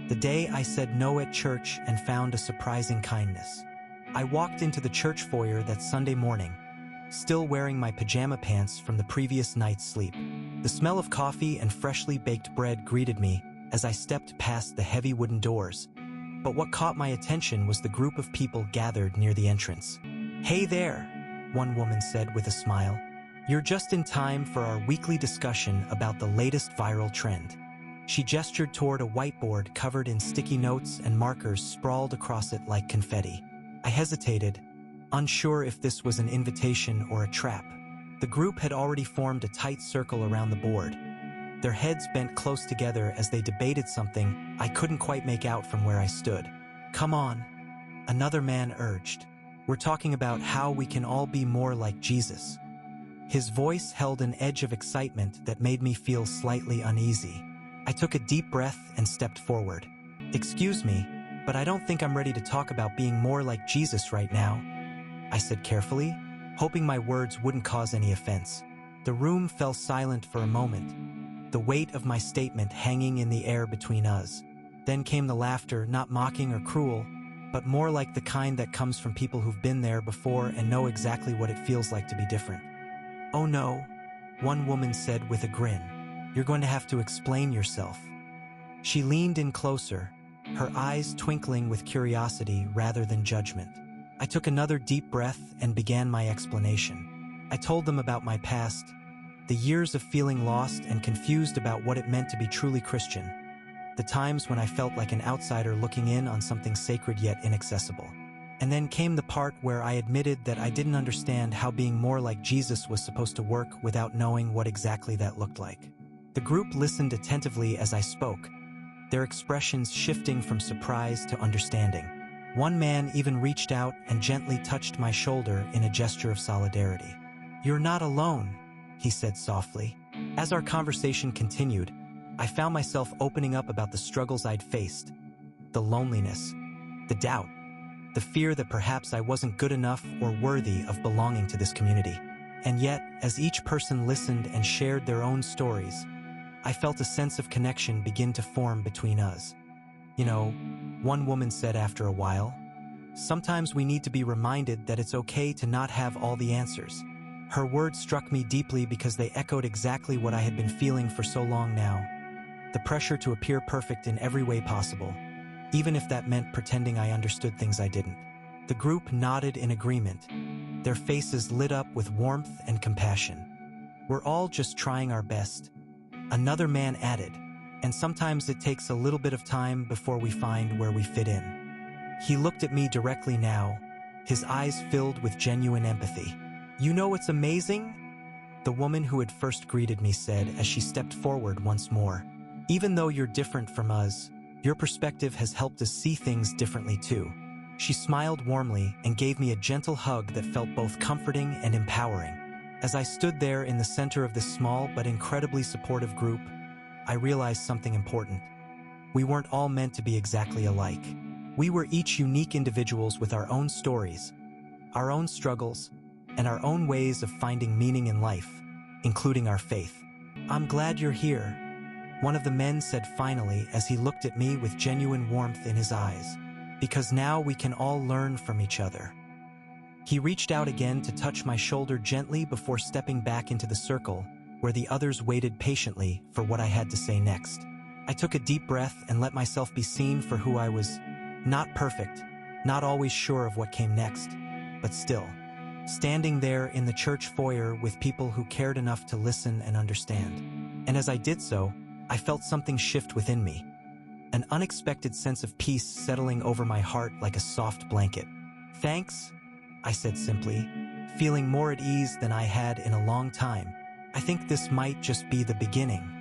The day I said no at church and found a surprising kindness. I walked into the church foyer that Sunday morning, still wearing my pajama pants from the previous night's sleep. The smell of coffee and freshly baked bread greeted me as I stepped past the heavy wooden doors. But what caught my attention was the group of people gathered near the entrance. "Hey there," one woman said with a smile. "You're just in time for our weekly discussion about the latest viral trend." She gestured toward a whiteboard covered in sticky notes and markers sprawled across it like confetti. I hesitated, unsure if this was an invitation or a trap. The group had already formed a tight circle around the board, their heads bent close together as they debated something I couldn't quite make out from where I stood. "Come on," another man urged. "We're talking about how we can all be more like Jesus." His voice held an edge of excitement that made me feel slightly uneasy. I took a deep breath and stepped forward. "Excuse me, but I don't think I'm ready to talk about being more like Jesus right now," I said carefully, hoping my words wouldn't cause any offense. The room fell silent for a moment, the weight of my statement hanging in the air between us. Then came the laughter, not mocking or cruel, but more like the kind that comes from people who've been there before and know exactly what it feels like to be different. "Oh no," one woman said with a grin. "You're going to have to explain yourself." She leaned in closer, her eyes twinkling with curiosity rather than judgment. I took another deep breath and began my explanation. I told them about my past, the years of feeling lost and confused about what it meant to be truly Christian, the times when I felt like an outsider looking in on something sacred yet inaccessible. And then came the part where I admitted that I didn't understand how being more like Jesus was supposed to work without knowing what exactly that looked like. The group listened attentively as I spoke, their expressions shifting from surprise to understanding. One man even reached out and gently touched my shoulder in a gesture of solidarity. "You're not alone," he said softly. As our conversation continued, I found myself opening up about the struggles I'd faced, the loneliness, the doubt, the fear that perhaps I wasn't good enough or worthy of belonging to this community. And yet, as each person listened and shared their own stories, I felt a sense of connection begin to form between us. "You know," one woman said after a while, "sometimes we need to be reminded that it's okay to not have all the answers." Her words struck me deeply because they echoed exactly what I had been feeling for so long now. The pressure to appear perfect in every way possible, even if that meant pretending I understood things I didn't. The group nodded in agreement, their faces lit up with warmth and compassion. "We're all just trying our best," another man added, "and sometimes it takes a little bit of time before we find where we fit in." He looked at me directly now, his eyes filled with genuine empathy. "You know what's amazing?" the woman who had first greeted me said as she stepped forward once more. "Even though you're different from us, your perspective has helped us see things differently too." She smiled warmly and gave me a gentle hug that felt both comforting and empowering. As I stood there in the center of this small but incredibly supportive group, I realized something important. We weren't all meant to be exactly alike. We were each unique individuals with our own stories, our own struggles, and our own ways of finding meaning in life, including our faith. "I'm glad you're here," one of the men said finally as he looked at me with genuine warmth in his eyes, "because now we can all learn from each other." He reached out again to touch my shoulder gently before stepping back into the circle, where the others waited patiently for what I had to say next. I took a deep breath and let myself be seen for who I was. Not perfect, not always sure of what came next, but still, standing there in the church foyer with people who cared enough to listen and understand. And as I did so, I felt something shift within me, an unexpected sense of peace settling over my heart like a soft blanket. "Thanks," I said simply, feeling more at ease than I had in a long time. "I think this might just be the beginning."